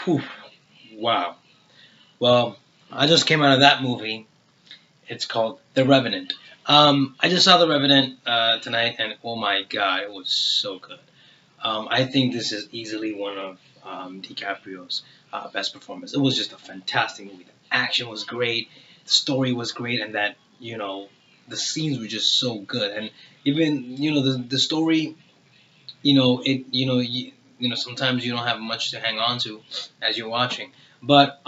Whew, wow. Well, I just came out of that movie. It's called The Revenant. I just saw The Revenant tonight, and oh my god, it was so good. I think this is easily one of DiCaprio's best performances. It was just a fantastic movie. The action was great, the story was great, and that the scenes were just so good. And even the story, sometimes you don't have much to hang on to as you're watching, but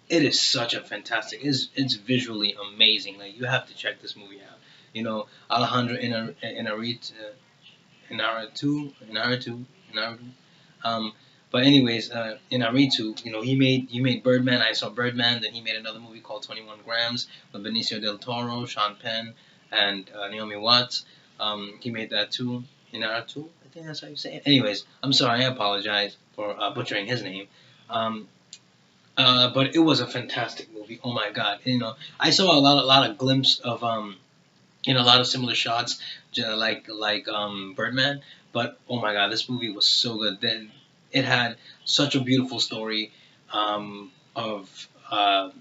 it is such a fantastic. It's visually amazing. Like you have to check this movie out. Alejandro Inarritu. Um, but anyways, Inarritu, he made Birdman. I saw Birdman. Then he made another movie called 21 Grams with Benicio del Toro, Sean Penn, and Naomi Watts. He made that too. Inarritu, I think that's how you say it. Anyways, I'm sorry. I apologize for butchering his name. Um, but it was a fantastic movie. Oh my god! I saw a lot of glimpse of a lot of similar shots, like Birdman. But oh my god, this movie was so good. Then it had such a beautiful story of I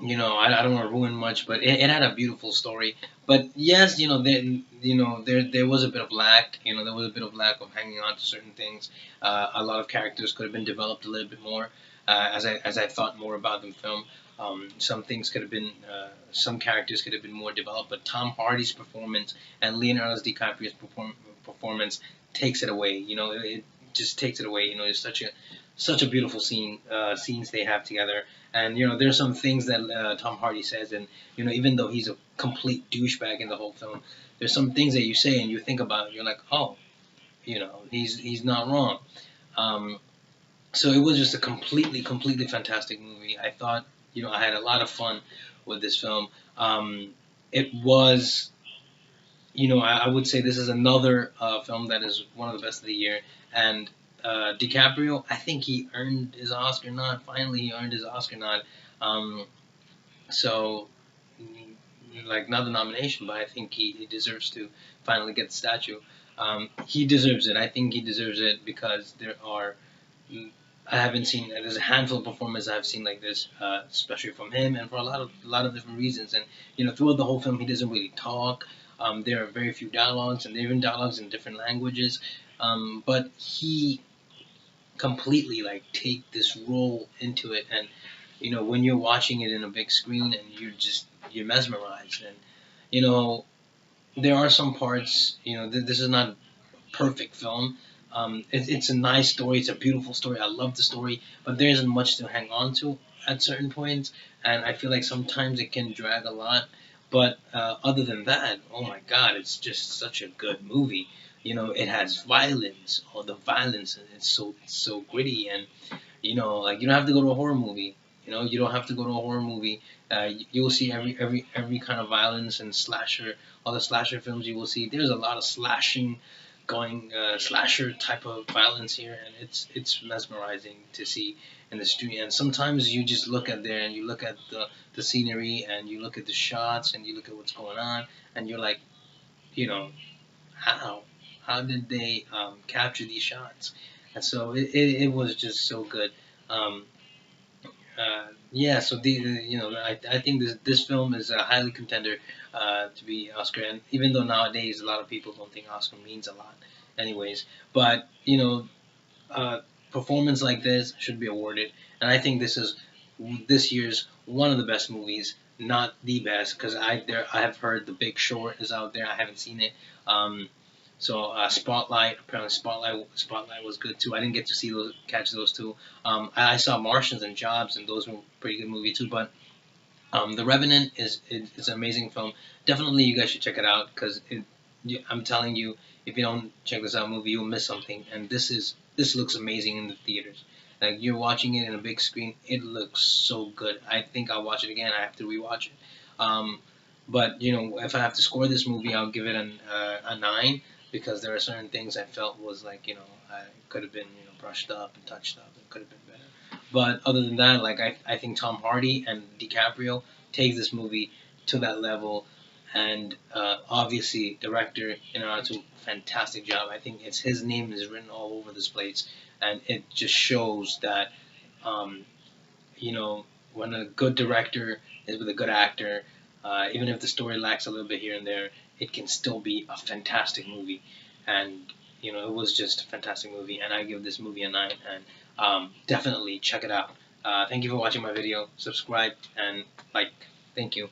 don't want to ruin much, but it had a beautiful story. But yes, there was a bit of lack. There was a bit of lack of hanging on to certain things. A lot of characters could have been developed a little bit more. As I thought more about the film, some things could have been, some characters could have been more developed. But Tom Hardy's performance and Leonardo DiCaprio's performance takes it away. It just takes it away. It's such a beautiful scenes they have together. And there's some things that Tom Hardy says, and even though he's a complete douchebag in the whole film, there's some things that you say and you think about, you're like, oh, he's not wrong. Um, so it was just a completely fantastic movie. I thought, I had a lot of fun with this film. It was, I would say this is another film that is one of the best of the year. And DiCaprio, I think he earned his Oscar nod. Finally, he earned his Oscar nod. Um, so, like, not the nomination, but I think he deserves to finally get the statue. He deserves it. I think he deserves it because I haven't seen. There's a handful of performances I've seen like this, especially from him, and for a lot of different reasons. And throughout the whole film, he doesn't really talk. There are very few dialogues, and even dialogues in different languages. But he completely like take this role into it, and when you're watching it in a big screen, and you're mesmerized, and you know there are some parts. This is not a perfect film. It's a nice story. It's a beautiful story. I love the story, but there isn't much to hang on to at certain points, and I feel like sometimes it can drag a lot. But other than that, oh my God, it's just such a good movie. It has violence. All the violence, and it's so gritty, and like you don't have to go to a horror movie. You don't have to go to a horror movie. You will see every kind of violence and slasher. All the slasher films you will see. There's a lot of slashing going slasher type of violence here, and it's mesmerizing to see in the street. And sometimes you just look at there and you look at the scenery and you look at the shots and you look at what's going on, and you're like, you know, how how did they capture these shots? And so it was just so good. Um, yeah, so I think this film is a highly contender to be Oscar, and even though nowadays a lot of people don't think Oscar means a lot, anyways, but uh, performance like this should be awarded, and I think this year's one of the best movies, not the best, because I have heard The Big Short is out there. I haven't seen it. So Spotlight, apparently Spotlight was good too. I didn't get to catch those two. I saw Martians and Jobs, and those were pretty good movie too. But The Revenant is an amazing film. Definitely, you guys should check it out because I'm telling you, if you don't check this out movie, you'll miss something. And this looks amazing in the theaters. Like you're watching it in a big screen, it looks so good. I think I'll watch it again. I have to rewatch it. Um, but if I have to score this movie, I'll give it a 9 because there are certain things I felt was like I could have been brushed up and touched up and could have been better. But other than that, like I think Tom Hardy and DiCaprio take this movie to that level, and obviously director it's a fantastic job. I think his name is written all over this place. and it just shows that um, when a good director is with a good actor, even if the story lacks a little bit here and there, it can still be a fantastic movie. And it was just a fantastic movie, and I give this movie a 9. And definitely check it out. Thank you for watching my video. Subscribe and like. Thank you.